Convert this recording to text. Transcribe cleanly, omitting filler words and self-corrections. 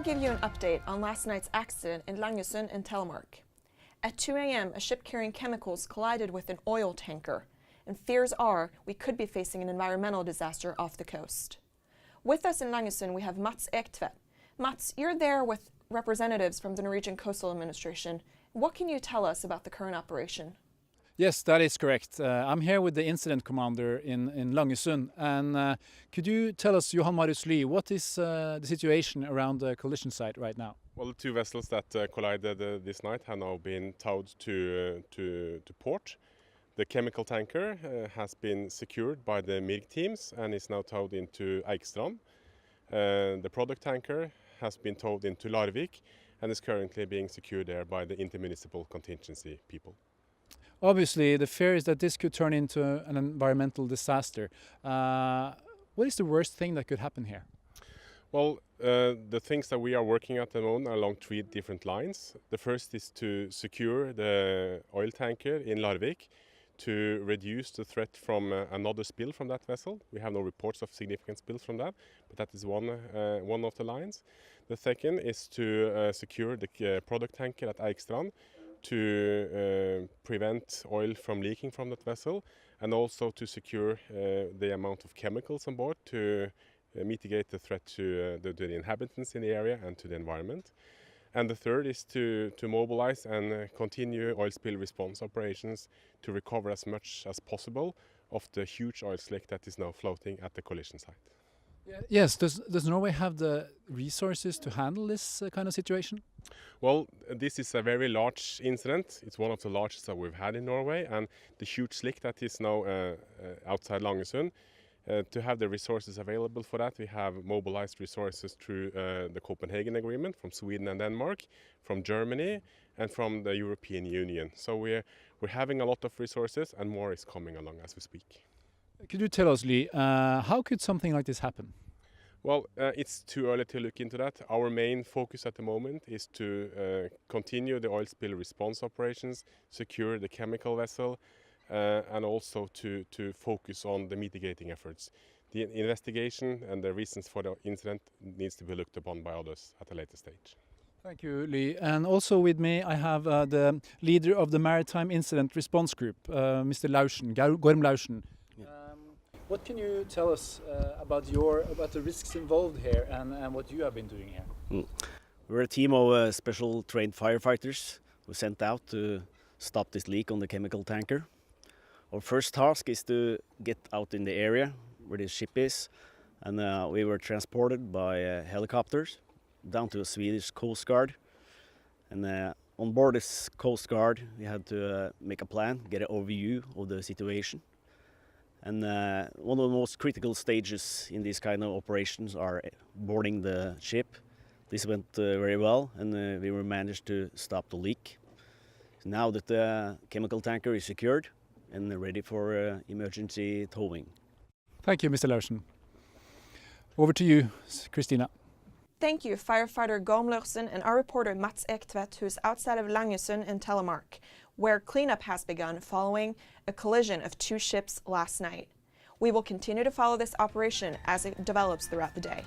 now give you an update on last night's accident in Langesund in Telemark. At 2 a.m., a ship carrying chemicals collided with an oil tanker, and fears are we could be facing an environmental disaster off the coast. With us in Langesund, we have Mats Ektvedt. Mats, you're there with representatives from the Norwegian Coastal Administration. What can you tell us about the current operation? Yes, that is correct. I'm here with the incident commander in Langesund. And could you tell us, Johan Marius Lie, what is the situation around the collision site right now? Well, the two vessels that collided this night have now been towed to port. The chemical tanker has been secured by the MIRG teams and is now towed into Eikstrand. The product tanker has been towed into Larvik and is currently being secured there by the intermunicipal contingency people. Obviously, the fear is that this could turn into an environmental disaster. What is the worst thing that could happen here? Well, the things that we are working at the moment are along 3 different lines. The first is to secure the oil tanker in Larvik to reduce the threat from another spill from that vessel. We have no reports of significant spills from that, but that is one of the lines. The second is to secure the product tanker at Eikstrand to prevent oil from leaking from that vessel, and also to secure the amount of chemicals on board to mitigate the threat to the inhabitants in the area and to the environment. And the third is to mobilize and continue oil spill response operations to recover as much as possible of the huge oil slick that is now floating at the collision site. Yes, does Norway have the resources to handle this kind of situation? Well, this is a very large incident. It's one of the largest that we've had in Norway, and the huge slick that is now outside Langesund. To have the resources available for that, we have mobilized resources through the Copenhagen Agreement from Sweden and Denmark, from Germany and from the European Union. So we're having a lot of resources, and more is coming along as we speak. Could you tell us, Lie, how could something like this happen? Well, it's too early to look into that. Our main focus at the moment is to continue the oil spill response operations, secure the chemical vessel, and also to focus on the mitigating efforts. The investigation and the reasons for the incident needs to be looked upon by others at a later stage. Thank you, Lie. And also with me I have the leader of the Maritime Incident Response Group, Mr. Lauschen, Gorm Lauschen. Yeah. What can you tell us about the risks involved here and what you have been doing here? We're a team of special trained firefighters who sent out to stop this leak on the chemical tanker. Our first task is to get out in the area where the ship is, and we were transported by helicopters down to a Swedish Coast Guard. And on board this Coast Guard, we had to make a plan, get an overview of the situation. And one of the most critical stages in these kind of operations are boarding the ship. This went very well, and we managed to stop the leak. Now that the chemical tanker is secured and ready for emergency towing. Thank you, Mr. Larsen. Over to you, Christina. Thank you, firefighter Gorm Larsen and our reporter Mats Ektvedt, who is outside of Langesund in Telemark, where cleanup has begun following a collision of 2 ships last night. We will continue to follow this operation as it develops throughout the day.